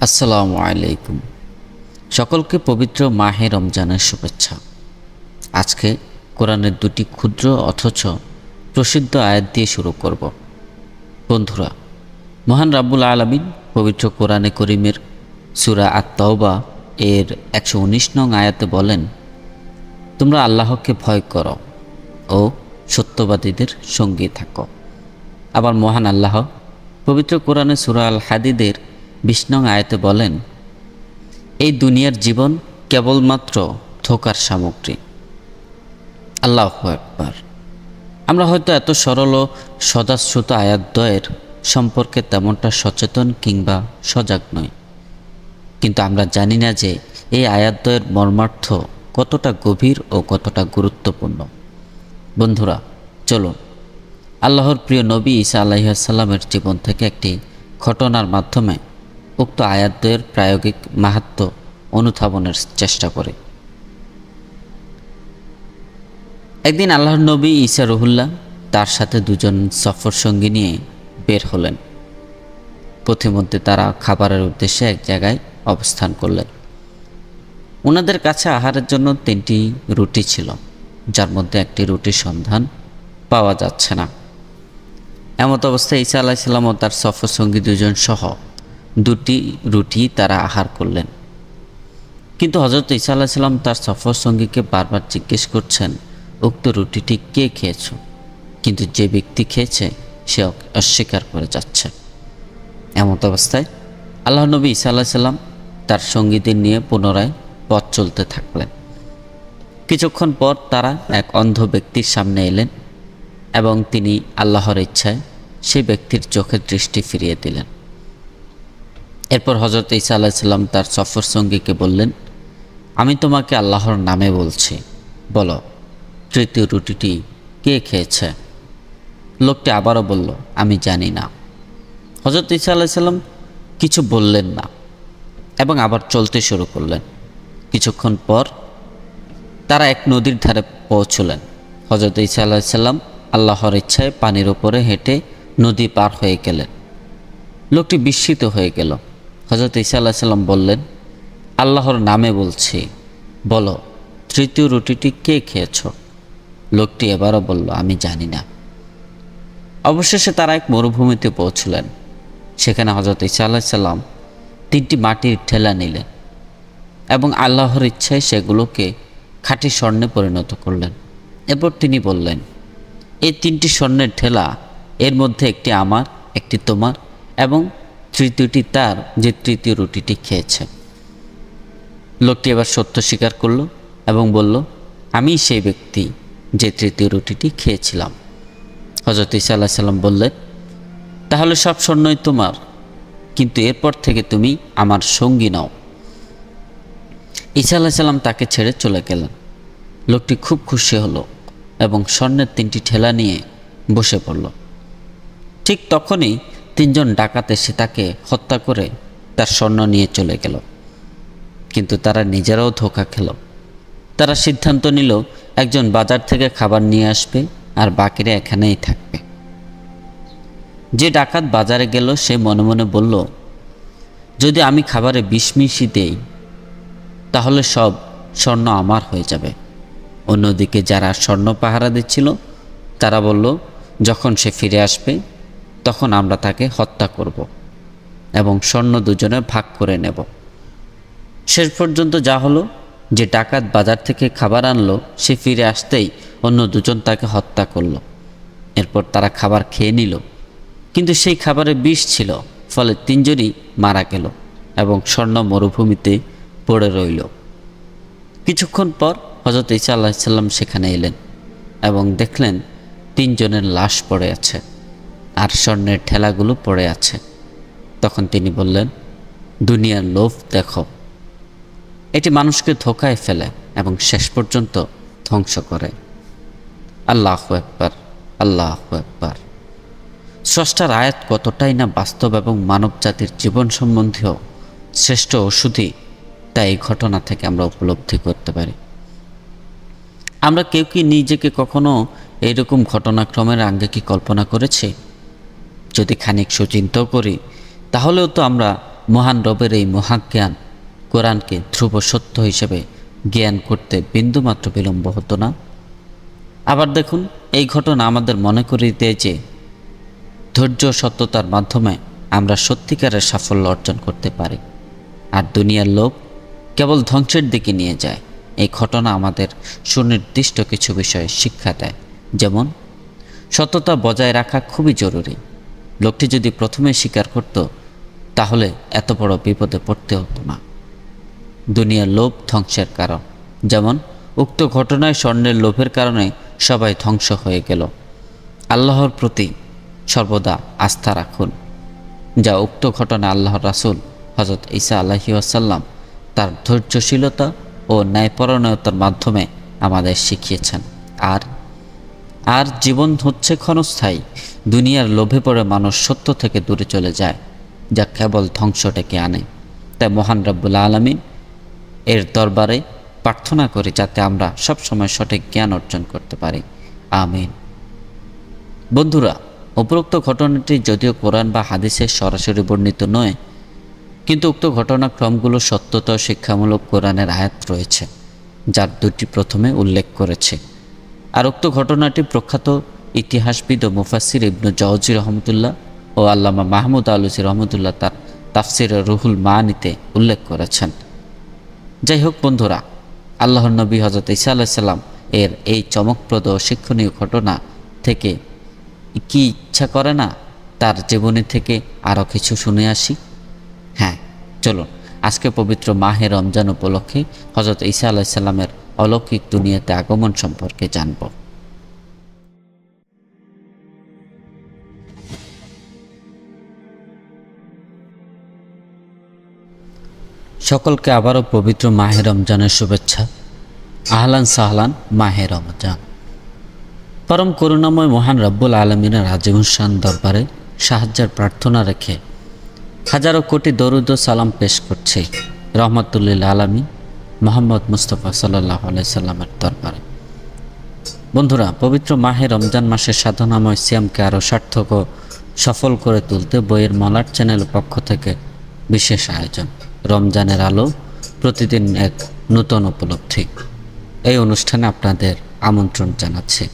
আসসালামু আলাইকুম। সকলকে পবিত্র মাহে রমজানের শুভেচ্ছা। আজকে কোরআনের দুটি ক্ষুদ্র অথচ প্রসিদ্ধ আয়াত দিয়ে শুরু করব। বন্ধুরা, মহান রাব্বুল আলামিন পবিত্র কোরআনে করিমের সূরা আত-তাওবা এর 119 নং আয়াতে বলেন, তোমরা আল্লাহকে ভয় করো ও সত্যবাদীদের সঙ্গী থাকো। আবার মহান আল্লাহ পবিত্র কোরআনে সূরা আল হাদিদের 20 নং আয়াতে বলেন, এই দুনিয়ার জীবন কেবলমাত্র ধোঁকার সামগ্রী। আল্লাহু আকবার। আমরা হয়তো এত সরল ও সদাশ্রুত আয়াতদ্বয়ের সম্পর্কে তেমনটা সচেতন কিংবা সজাগ নই, কিন্তু আমরা জানি না যে এই আয়াতদ্বয়ের মর্মার্থ কতটা গভীর ও কতটা গুরুত্বপূর্ণ। বন্ধুরা, চলুন আল্লাহর প্রিয় নবী ঈসা আলাইহিস সালামের জীবন থেকে একটি ঘটনার মাধ্যমে উক্ত আয়াতদ্বয়ের প্রায়োগিক মাহাত্ম্য অনুধাবনের চেষ্টা করি। একদিন আল্লাহর নবী ঈসা রুহুল্লাহ তার সাথে দুজন সফর সঙ্গী নিয়ে বের হলেন। পথিমধ্যে তারা খাবারের উদ্দেশ্যে এক জায়গায় অবস্থান করলেন। ওনাদের কাছে আহারের জন্য 3টি রুটি ছিল, যার মধ্যে একটি রুটির সন্ধান পাওয়া যাচ্ছে না। এমত অবস্থায় ঈসা আলাইহিস সালাম ও তার সফর সঙ্গী দুজন সহ 2টি রুটি তারা আহার করলেন। কিন্তু হযরত ঈসা আলাইহিস সালাম তার সফর সঙ্গীকে বারবার জিজ্ঞেস করছেন, উক্ত রুটিটি কে খেয়েছ? কিন্তু যে ব্যক্তি খেয়েছে সে অস্বীকার করে যাচ্ছে। এমত অবস্থায় আল্লাহ নবী ঈসা আলাইহিস সালাম তার সঙ্গীদের নিয়ে পুনরায় পথ চলতে থাকলেন। কিছুক্ষণ পর তারা এক অন্ধ ব্যক্তির সামনে এলেন এবং তিনি আল্লাহর ইচ্ছায় সেই ব্যক্তির চোখের দৃষ্টি ফিরিয়ে দিলেন। এরপর হযরত ঈসা আলাইহিস সালাম তার সফর সঙ্গীকে বললেন, আমি তোমাকে আল্লাহর নামে বলছি, বলো তৃতীয় রুটিটি কে খেয়েছে? লোকটি আবারও বলল, আমি জানি না। হযরত ঈসা আলাইহিস সালাম কিছু বললেন না এবং আবার চলতে শুরু করলেন। কিছুক্ষণ পর তারা এক নদীর ধারে পৌঁছলেন। হযরত ঈসা আলাইহিস সালাম আল্লাহর ইচ্ছায় পানির উপরে হেঁটে নদী পার হয়ে গেলেন। লোকটি বিস্মিত হয়ে গেল। হযরত ঈসা আলাইহিস সালাম বললেন, আল্লাহর নামে বলছি, বলো তৃতীয় রুটিটি কে খেয়েছ? লোকটি এবারও বলল, আমি জানি না। অবশেষে তারা এক মরুভূমিতে পৌঁছলেন। সেখানে হযরত ঈসা আলাইহিস সালাম 3টি মাটির ঠেলা নিলেন এবং আল্লাহর ইচ্ছায় সেগুলোকে খাঁটি স্বর্ণে পরিণত করলেন। এরপর তিনি বললেন, এই 3টি স্বর্ণের ঠেলা, এর মধ্যে একটি আমার, একটি তোমার এবং তৃতীয়টি তার, যে তৃতীয় রুটিটি খেয়েছে। লোকটি এবার সত্য স্বীকার করল এবং বলল, আমি সেই ব্যক্তি যে তৃতীয় রুটিটি খেয়েছিলাম। হযরত ঈসা আলাইহিস সালাম বললেন, তাহলে সব স্বর্ণই তোমার, কিন্তু এরপর থেকে তুমি আমার সঙ্গী নও। ঈসা আলাইহিস সালাম তাকে ছেড়ে চলে গেলেন। লোকটি খুব খুশি হলো এবং স্বর্ণের 3টি ঠেলা নিয়ে বসে পড়ল। ঠিক তখনই 3জন ডাকাত এসে তাকে হত্যা করে তার স্বর্ণ নিয়ে চলে গেল। কিন্তু তারা নিজেরাও ধোঁকা খেল। তারা সিদ্ধান্ত নিল একজন বাজার থেকে খাবার নিয়ে আসবে আর বাকিরা এখানেই থাকবে। যে ডাকাত বাজারে গেল সে মনে মনে বলল, যদি আমি খাবারে বিষ মিশিয়ে দেই তাহলে সব স্বর্ণ আমার হয়ে যাবে। অন্যদিকে যারা স্বর্ণ পাহারা দিচ্ছিল তারা বলল, যখন সে ফিরে আসবে তখন আমরা তাকে হত্যা করব এবং স্বর্ণ দুজনে ভাগ করে নেব। শেষ পর্যন্ত যা হলো, যে ডাকাত বাজার থেকে খাবার আনলো সে ফিরে আসতেই অন্য দুজন তাকে হত্যা করলো। এরপর তারা খাবার খেয়ে নিল, কিন্তু সেই খাবারে বিষ ছিল, ফলে 3জনই মারা গেল এবং স্বর্ণ মরুভূমিতে পড়ে রইল। কিছুক্ষণ পর হযরত ঈসা আলাইহিস সালাম সেখানে এলেন এবং দেখলেন 3জনের লাশ পড়ে আছে আর স্বর্ণের ঠেলাগুলো পড়ে আছে। তখন তিনি বললেন, দুনিয়ার লোভ দেখো, এটি মানুষকে ধোঁকায় ফেলে এবং শেষ পর্যন্ত ধ্বংস করে। আল্লাহু আকবার, আল্লাহু আকবার। স্রষ্টার আয়াত কতটাই না বাস্তব এবং মানব জাতির জীবন সম্বন্ধীয় শ্রেষ্ঠ ওষুধই তা এই ঘটনা থেকে আমরা উপলব্ধি করতে পারি। আমরা কেউ কি নিজেকে কখনো এইরকম ঘটনাক্রমের আঙ্গিকে কল্পনা করেছি? যদি খানিক সুচিন্তাও করি তাহলেও তো আমরা মহান রবের এই মহাজ্ঞান কোরআনকে ধ্রুব সত্য হিসেবে জ্ঞান করতে বিন্দুমাত্র বিলম্ব হতো না। আবার দেখুন, এই ঘটনা আমাদের মনে করিয়ে দেয় যে ধৈর্য সত্যতার মাধ্যমে আমরা সত্যিকারের সাফল্য অর্জন করতে পারি, আর দুনিয়ার লোভ কেবল ধ্বংসের দিকে নিয়ে যায়। এই ঘটনা আমাদের সুনির্দিষ্ট কিছু বিষয়ে শিক্ষা দেয়, যেমন সততা বজায় রাখা খুবই জরুরি। লোকটি যদি প্রথমে স্বীকার করত, তাহলে এত বড় বিপদে পড়তে হতো না। দুনিয়ার লোভ ধ্বংসের কারণ, যেমন উক্ত ঘটনায় স্বর্ণের লোভের কারণে সবাই ধ্বংস হয়ে গেল। আল্লাহর প্রতি সর্বদা আস্থা রাখুন, যা উক্ত ঘটনা আল্লাহর রাসূল হযরত ঈসা আলাইহিস সালাম তার ধৈর্যশীলতা ও ন্যায়পরায়ণতার মাধ্যমে আমাদের শিখিয়েছেন। আর জীবন হচ্ছে ক্ষণস্থায়ী। দুনিয়ার লোভে পড়ে মানুষ সত্য থেকে দূরে চলে যায়, যা কেবল ধ্বংস ডেকে আনে। তাই মহান রব্বুল আলামিন এর দরবারে প্রার্থনা করি যাতে আমরা সবসময় সঠিক জ্ঞান অর্জন করতে পারি। আমিন। বন্ধুরা, উপরোক্ত ঘটনাটি যদিও কোরআন বা হাদিসে সরাসরি বর্ণিত নয়, কিন্তু উক্ত ঘটনাক্রমগুলো সত্যতা ও শিক্ষামূলক কোরআনের আয়াত রয়েছে, যার দুটি প্রথমে উল্লেখ করেছে। আর উক্ত ঘটনাটি প্রখ্যাত ইতিহাসবিদ ও মুফাসসির ইবনু জাওজি রহমতুল্লাহ ও আল্লামা মাহমুদ আলুসি রহমতুল্লাহ তার তাফসিরে রুহুল মানিতে উল্লেখ করেছেন। যাই হোক বন্ধুরা, আল্লাহর নবী হযরত ঈসা আলাইহিস সালাম এর এই চমকপ্রদ ও শিক্ষণীয় ঘটনা থেকে কি ইচ্ছা করে না তার জীবনী থেকে আরও কিছু শুনে আসি? হ্যাঁ, চলুন আজকে পবিত্র মাহে রমজান উপলক্ষে হযরত ঈসা আলাইহিস সালামের অলৌকিক দুনিয়াতে আগমন সম্পর্কে জানব। সকলকে আবারও পবিত্র মাহে রমজানের শুভেচ্ছা। আহলান সাহলান মাহে রমজান। পরম করুণাময় মহান রব্বুল আলমিনের আজিমুশান দরবারে সাহায্যের প্রার্থনা রেখে হাজারো কোটি দরুদ ও সালাম পেশ করছে রহমাতুল্লিল আলামিন মোহাম্মদ মুস্তাফা সাল্লাল্লাহু আলাইহি সাল্লামের দরবারে। বন্ধুরা, পবিত্র মাহে রমজান মাসের সাধনাময় সিয়ামকে আরও সার্থক ও সফল করে তুলতে বইয়ের মলাট চ্যানেল পক্ষ থেকে বিশেষ আয়োজন রমজানের আলো, প্রতিদিন এক নূতন উপলব্ধি। এই অনুষ্ঠানে আপনাদের আমন্ত্রণ জানাচ্ছে।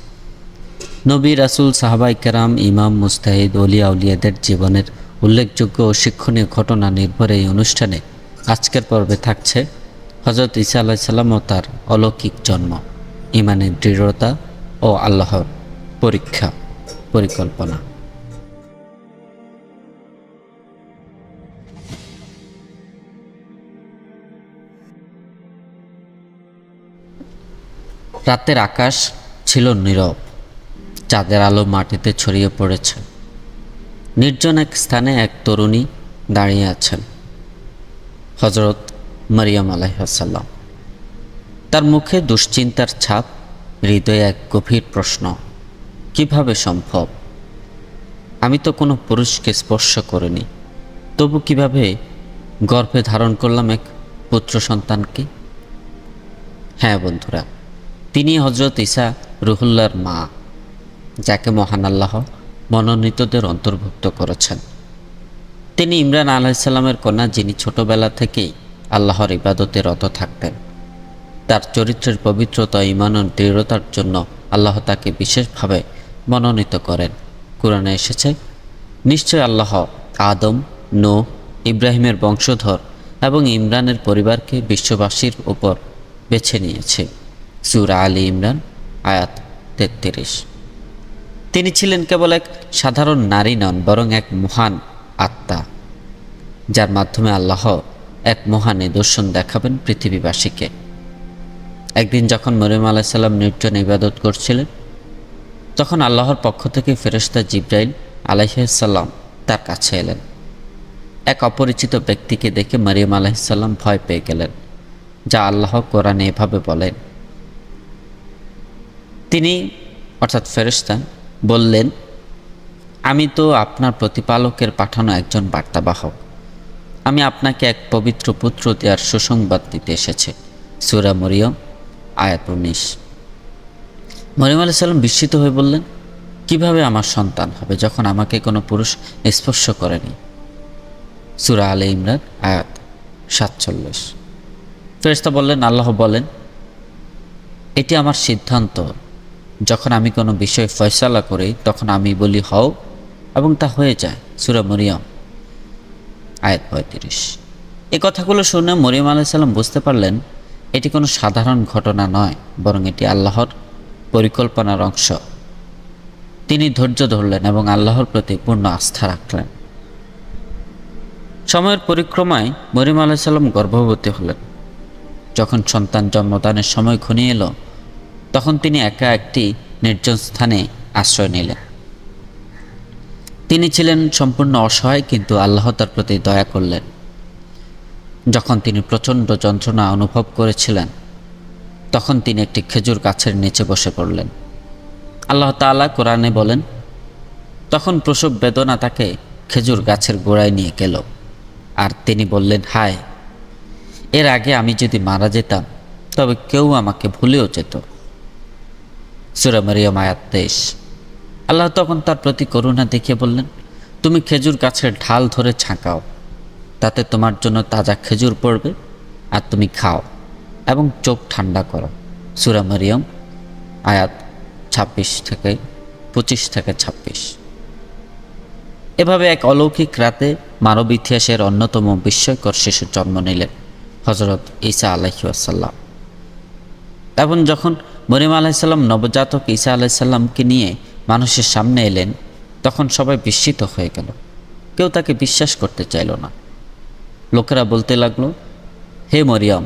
নবী, রাসূল, সাহাবায়ে কেরাম, ইমাম, মুজতাহিদ, ওলিয়া উলিয়াদের জীবনের উল্লেখযোগ্য ও শিক্ষণীয় ঘটনা নির্ভর এই অনুষ্ঠানে আজকের পর্বে থাকছে হযরত ঈসা আলাইহিস সালাম ও তার অলৌকিক জন্ম, ঈমানের দৃঢ়তা ও আল্লাহর পরীক্ষা পরিকল্পনা। রাতের আকাশ ছিল নীরব, চাঁদের আলো মাটিতে ছড়িয়ে পড়েছে। নির্জন এক স্থানে এক তরুণী দাঁড়িয়ে আছেন, হযরত মারিয়াম আলাইহিস সালাম। তার মুখে দুশ্চিন্তার ছাপ, হৃদয়ে এক গভীর প্রশ্ন, কিভাবে সম্ভব? আমি তো কোনো পুরুষকে স্পর্শ করিনি, তবু কিভাবে গর্ভে ধারণ করলাম এক পুত্র সন্তানকে? হ্যাঁ বন্ধুরা, তিনি হযরত ঈসা রুহুল্লাহর মা, যাকে মহান আল্লাহ মনোনীতদের অন্তর্ভুক্ত করেছেন। তিনি ইমরান আলাইহিস সালামের কন্যা, যিনি ছোটবেলা থেকেই আল্লাহর ইবাদতে রত থাকতেন। তার চরিত্রের পবিত্রতা, ঈমান ও দৃঢ়তার জন্য আল্লাহ তাকে বিশেষভাবে মনোনীত করেন। কুরআনে এসেছে, নিশ্চয় আল্লাহ আদম, নূহ, ইব্রাহিমের বংশধর এবং ইমরানের পরিবারকে বিশ্ববাসীর উপর বেছে নিয়েছে। সূরা আলী ইমরান আয়াত 33। তিনি ছিলেন কেবল এক সাধারণ নারী নন, বরং এক মহান আত্মা, যার মাধ্যমে আল্লাহ এক মহান নিদর্শন দেখাবেন পৃথিবীবাসীকে। একদিন যখন মরিয়ম আলাইহিস সালাম নির্জন ইবাদত করছিলেন, তখন আল্লাহর পক্ষ থেকে ফেরেশতা জিবরাইল আলাইহিস সালাম তার কাছে এলেন। এক অপরিচিত ব্যক্তিকে দেখে মরিয়ম আলাইহিস সালাম ভয় পেয়ে গেলেন, যা আল্লাহ কোরআনে এভাবে বলেন। তিনি অর্থাৎ ফেরেশতা বললেন, আমি তো আপনার প্রতিপালকের পাঠানো একজন বার্তাবাহক। আমি আপনাকে এক পবিত্র পুত্র দেওয়ার সুসংবাদ দিতে এসেছি। সূরা মরিয়ম আয়াত 19। মরিয়ম আলাইহিস সালাম বিস্মিত হয়ে বললেন, কিভাবে আমার সন্তান হবে যখন আমাকে কোনো পুরুষ স্পর্শ করেনি? সূরা আলে ইমরান আয়াত 47। ফেরেশতা বললেন, আল্লাহ বলেন, এটি আমার সিদ্ধান্ত। যখন আমি কোনো বিষয় ফয়সালা করি তখন আমি বলি হও, এবং তা হয়ে যায়। সূরা মরিয়ম আয়াত 35। এই কথাগুলো শুনে মরিয়ম আলাইহিস সালাম বুঝতে পারলেন এটি কোনো সাধারণ ঘটনা নয়, বরং এটি আল্লাহর পরিকল্পনার অংশ। তিনি ধৈর্য ধরলেন এবং আল্লাহর প্রতি পূর্ণ আস্থা রাখলেন। সময়ের পরিক্রমায় মরিয়ম আলাইহিস সালাম গর্ভবতী হলেন। যখন সন্তান জন্মদানের সময় ঘনিয়ে এলো তখন তিনি একা একটি নির্জন স্থানে আশ্রয় নিলেন। তিনি ছিলেন সম্পূর্ণ অসহায়, কিন্তু আল্লাহ তার প্রতি দয়া করলেন। যখন তিনি প্রচণ্ড যন্ত্রণা অনুভব করেছিলেন তখন তিনি একটি খেজুর গাছের নিচে বসে পড়লেন। আল্লাহ তাআলা কোরআনে বলেন, তখন প্রসব বেদনা তাকে খেজুর গাছের গোড়ায় নিয়ে গেল, আর তিনি বললেন, হায়, এর আগে আমি যদি মারা যেতাম তবে কেউ আমাকে ভুলেও যেত। সূরা মরিয়ম আয়াত 23। আল্লাহ তখন তার প্রতি করুণা দেখিয়ে বললেন, তুমি খেজুর গাছের ঢাল ধরে ছাঁকাও, তাতে তোমার জন্য তাজা খেজুর পড়বে, আর তুমি খাও এবং চোখ ঠান্ডা করো। সূরা মরিয়ম আয়াত 25-26। এভাবে এক অলৌকিক রাতে মানব ইতিহাসের অন্যতম বিস্ময়কর শিশু জন্ম নিলেন, হযরত ঈসা আলাইহিস সালাম। এবং যখন মরিয়ম আলাইহিস সালাম নবজাতক ঈসা আলাইহিস সালামকে নিয়ে মানুষের সামনে এলেন তখন সবাই বিস্মিত হয়ে গেল। কেউ তাকে বিশ্বাস করতে চাইল না। লোকেরা বলতে লাগলো, হে মরিয়ম,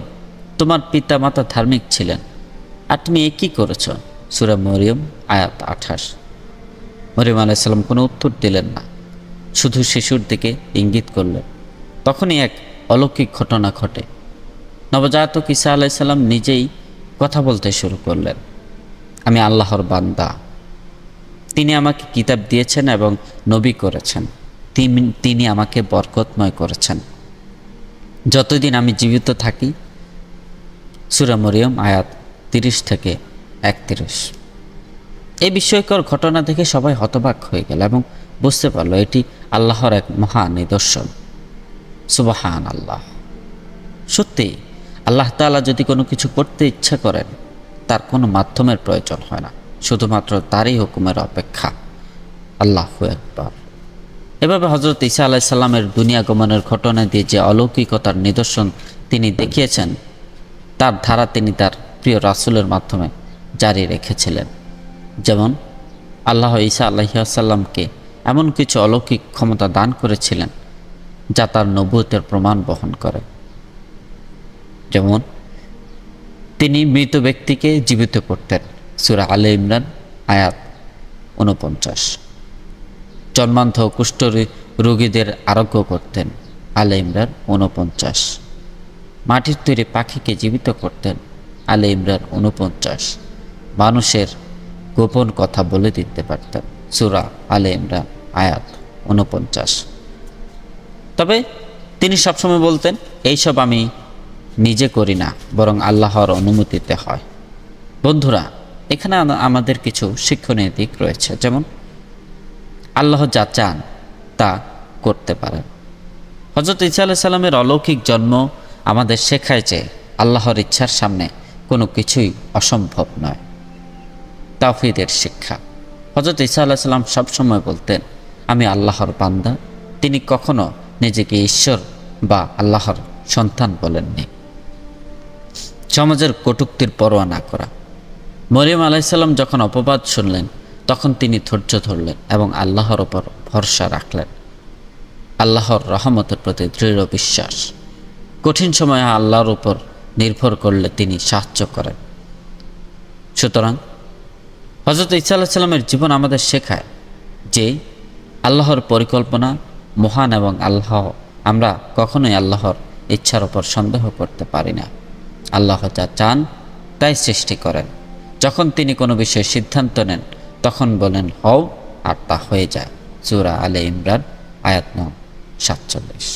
তোমার পিতা মাতা ধার্মিক ছিলেন, আর তুমি এ কী করেছ? সূরা মরিয়ম আয়াত 28। মরিয়ম আলাইহিস সালাম কোনো উত্তর দিলেন না, শুধু শিশুর দিকে ইঙ্গিত করলেন। তখনই এক অলৌকিক ঘটনা ঘটে। নবজাতক ঈসা আলাইহিস সালাম নিজেই কথা বলতে শুরু করলেন, আমি আল্লাহর বান্দা। তিনি আমাকে কিতাব দিয়েছেন এবং নবী করেছেন। তিনি আমাকে বরকতময় করেছেন যতদিন আমি জীবিত থাকি। সূরা মরিয়ম আয়াত 30-31। এই বিস্ময়কর ঘটনা দেখে সবাই হতবাক হয়ে গেল এবং বুঝতে পারল এটি আল্লাহর এক মহা নিদর্শন। সুবহানাল্লাহ। সত্যি আল্লাহ তাআলা যদি কোনো কিছু করতে ইচ্ছা করেন তার কোনো মাধ্যমের প্রয়োজন হয় না, শুধুমাত্র তারই হুকুমের অপেক্ষা। আল্লাহু আকবার। এভাবে হযরত ঈসা আলাইহিস সালামের দুনিয়া গমনের ঘটনা দিয়ে যে অলৌকিকতার নিদর্শন তিনি দেখিয়েছেন তার ধারা তিনি তার প্রিয় রাসূলের মাধ্যমে জারি রেখেছিলেন। যেমন আল্লাহ ঈসা আলাইহিস সালামকে এমন কিছু অলৌকিক ক্ষমতা দান করেছিলেন যা তার নবুয়তের প্রমাণ বহন করে। যেমন তিনি মৃত ব্যক্তিকে জীবিত করতেন। সূরা আলে ইমরান আয়াত 49। জন্মান্ধ কুষ্ঠ রোগীদের আরোগ্য করতেন। আলে ইমরান 49। মাটির তৈরি পাখিকে জীবিত করতেন। আলে ইমরান 49। মানুষের গোপন কথা বলে দিতে পারতেন। সূরা আলে ইমরান আয়াত 49। তবে তিনি সবসময় বলতেন, এইসব আমি নিজে করি না, বরং আল্লাহর অনুমতিতে হয়। বন্ধুরা, এখানে আমাদের কিছু শিক্ষণীয় দিক রয়েছে। যেমন আল্লাহ যা চান তা করতে পারেন। হযরত ঈসা আলাইহিস সালামের অলৌকিক জন্ম আমাদের শেখায় যে আল্লাহর ইচ্ছার সামনে কোনো কিছুই অসম্ভব নয়। তাওহীদের শিক্ষা। হযরত ঈসা আলাইহিস সালাম সবসময় বলতেন, আমি আল্লাহর বান্দা। তিনি কখনো নিজেকে ঈশ্বর বা আল্লাহর সন্তান বলেননি। সমাজের কটূক্তির পরোয়া না করা। মরিয়ম আলাইহিস সালাম যখন অপবাদ শুনলেন তখন তিনি ধৈর্য ধরলেন এবং আল্লাহর ওপর ভরসা রাখলেন। আল্লাহর রহমতের প্রতি দৃঢ় বিশ্বাস। কঠিন সময়ে আল্লাহর উপর নির্ভর করলে তিনি সাহায্য করেন। সুতরাং হযরত ঈসা আলাইহিস সালামের জীবন আমাদের শেখায় যে আল্লাহর পরিকল্পনা মহান এবং আমরা কখনোই আল্লাহর ইচ্ছার উপর সন্দেহ করতে পারি না। আল্লাহ যা চান তাই সৃষ্টি করেন। যখন তিনি কোনো বিষয়ে সিদ্ধান্ত নেন তখন বলেন হও, আর তা হয়ে যায়। সূরা আলে ইমরান আয়াত 47।